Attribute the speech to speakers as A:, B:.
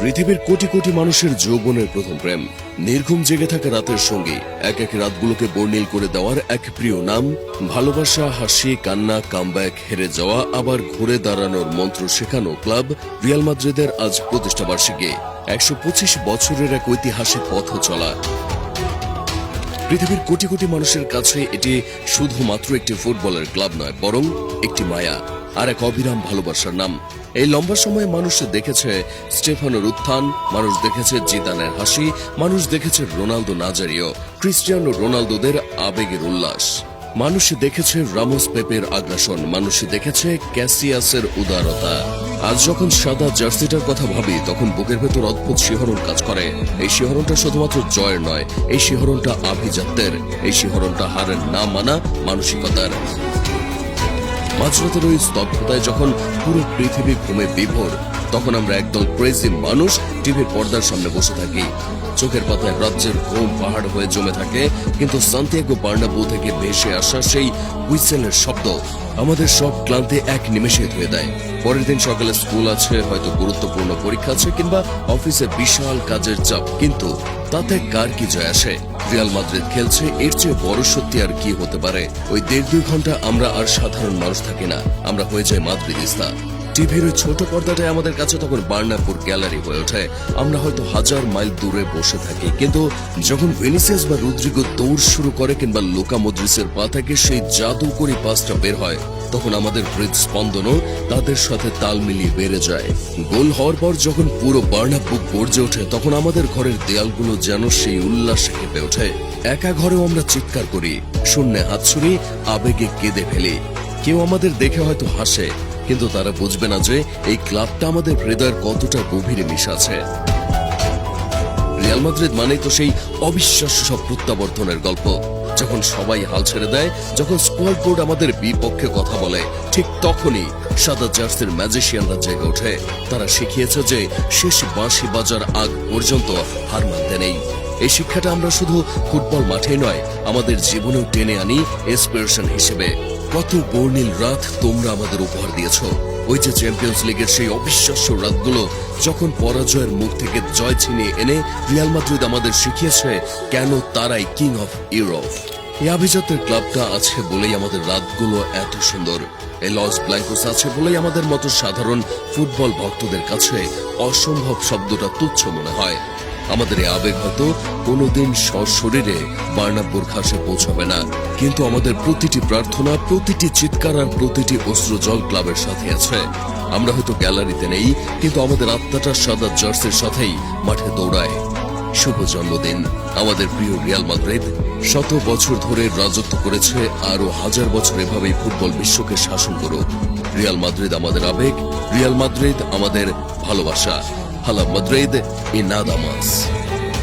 A: পৃথিবীর কোটি কোটি মানুষের যৌবনের প্রথম প্রেম, নির্ঘুম জেগে থাকা রাতের সঙ্গী, এক এক রাতগুলোকে বর্ণিল করে দেওয়ার এক প্রিয় নাম, ভালোবাসা, হাসি, কান্না, কামব্যাক, হেরে যাওয়া, আবার ঘুরে দাঁড়ানোর মন্ত্র শেখানো ক্লাব রিয়াল মাদ্রিদের আজ প্রতিষ্ঠাবার্ষিকী। 125 বছরের এক ঐতিহাসিক পথ চলা। পৃথিবীর কোটি কোটি মানুষের কাছে এটি শুধুমাত্র একটি ফুটবলের ক্লাব নয়, বরং একটি মায়া আর এক অবিরাম ভালোবাসার নাম। এই লম্বা সময়ে মানুষ দেখেছে স্টেফানোর উত্থান, মানুষ দেখেছে জিদানের হাসি, মানুষ দেখেছে রোনালদো নাজারিও, ক্রিস্টিয়ানো রোনালদোদের আবেগের উল্লাস, মানুষ দেখেছে রামোস পেপের আগ্রাসন, মানুষ দেখেছে ক্যাসিয়াসের উদারতা। আজ যখন সাদা জার্সিটার কথা ভাবি, তখন বুকের ভেতর অদ্ভুত শিহরণ কাজ করে। এই শিহরণটা শুধুমাত্র জয়ের নয়, এই শিহরণটা আভিজাত্যের, এই শিহরণটা হারের না মানা মানসিকতার। মাঝরাতের ওই স্তব্ধতায় যখন পুরো পৃথিবী ঘুমে বিভোর, তখন আমরা একদল ক্রেজি মানুষ টিভির পর্দার সামনে বসে থাকি। চোখের পাতায় রাজ্যের ঘুম পাহাড় হয়ে জমে থাকে, কিন্তু সান্তিয়াগো বার্নাব্যু থেকে ভেসে আসা সেই হুইসেলের শব্দ আমাদের সব ক্লান্তি এক নিমেষে ধুয়ে দেয়। পরের দিন সকালে স্কুল আছে, হয়তো গুরুত্বপূর্ণ পরীক্ষা আছে, কিংবা অফিসে বিশাল কাজের চাপ, কিন্তু তাতে কার কি জয় আসে? রিয়াল মাদ্রিদ খেলছে, এর চেয়ে বড় সত্যি আর কি হতে পারে? ওই 1.5-2 ঘন্টা আমরা আর সাধারণ মানুষ থাকি না, আমরা হয়ে যাই মাদ্রিদিস্তা। টিভির ওই ছোট পর্দাটায় আমাদের কাছে তখন বার্নাব্যুর গ্যালারি হয়ে ওঠে। আমরা হয়তো 1000 মাইল দূরে বসে থাকি, কিন্তু যখন ভিনিসিয়াস বা রদ্রিগো দৌড় শুরু করে, কিংবা লুকা মদ্রিচের পা থেকে সেই জাদুকরি পাসটা বের হয়, তখন আমাদের হৃদস্পন্দনও তাদের সাথে তাল মিলিয়ে বেড়ে যায়। গোল হওয়ার পর যখন পুরো বার্নাব্যু গর্জে ওঠে, তখন আমাদের ঘরের দেয়ালগুলো যেন সেই উল্লাসে কেঁপে ওঠে। একা ঘরেও আমরা চিৎকার করি, শূন্যে হাত ছুড়ি, আবেগে কেঁদে ফেলি। কেউ আমাদের দেখে হয়তো হাসে, কিন্তু তারা বুঝবে না যে এই ক্লাবটা আমাদের হৃদয়ের কতটা গভীরে মিশে আছে। রিয়াল মাদ্রিদ মানেই তো সেই অবিশ্বাস্য সব প্রত্যাবর্তনের গল্প। যখন সবাই হাল ছেড়ে দেয়, যখন স্কোয়াড বোর্ড আমাদের বিপক্ষে কথা বলে, ঠিক তখনই সাদা জার্সির ম্যাজিশিয়ানরা জেগে ওঠে। তারা শিখিয়েছে যে শেষ বাঁশি বাজার আগ পর্যন্ত হার মানতে নেই। এই শিক্ষাটা আমরা শুধু ফুটবল মাঠেই নয়, আমাদের জীবনেও টেনে আনি ইন্সপিরেশন হিসেবে। কত বর্ণিল রাত তোমরা আমাদের উপহার দিয়েছ। ওই যে চ্যাম্পিয়ন্স লিগের সেই অবিশ্বাস্য রাতগুলো, যখন পরাজয়ের মুখ থেকে জয় ছিনিয়ে এনে রিয়াল মাদ্রিদ আমাদের শিখিয়েছে কেন তারাই কিং অফ ইউরোপ। এই আভিজাত্যের ক্লাবটা আছে বলেই আমাদের রাতগুলো এত সুন্দর। এই লস ব্ল্যাঙ্কোস আছে বলেই আমাদের মতো সাধারণ ফুটবল ভক্তদের কাছে অসম্ভব শব্দটা তুচ্ছ মনে হয়। আমাদের এই আবেগ হয়তো কোনোদিন সশরীরে বার্নাব্যুর ঘাসে পৌঁছাবে না, কিন্তু আমাদের প্রতিটি প্রার্থনা, প্রতিটি চিৎকার আর প্রতিটি অশ্রুজল ক্লাবের সাথে আছে। আমরা হয়তো গ্যালারিতে নেই, কিন্তু আমাদের আত্মাটা সাদা জার্সির সাথেই মাঠে দৌড়ায়। শুভ জন্মদিন আমাদের প্রিয় রিয়াল মাদ্রিদ। 100 বছর ধরে রাজত্ব করেছে, আরো 1000 বছর এভাবেই ফুটবল বিশ্বকে শাসন করুক। রিয়াল মাদ্রিদ আমাদের আবেগ, রিয়াল মাদ্রিদ আমাদের ভালোবাসা। হালা মাদ্রিদ ই নাদা মাস।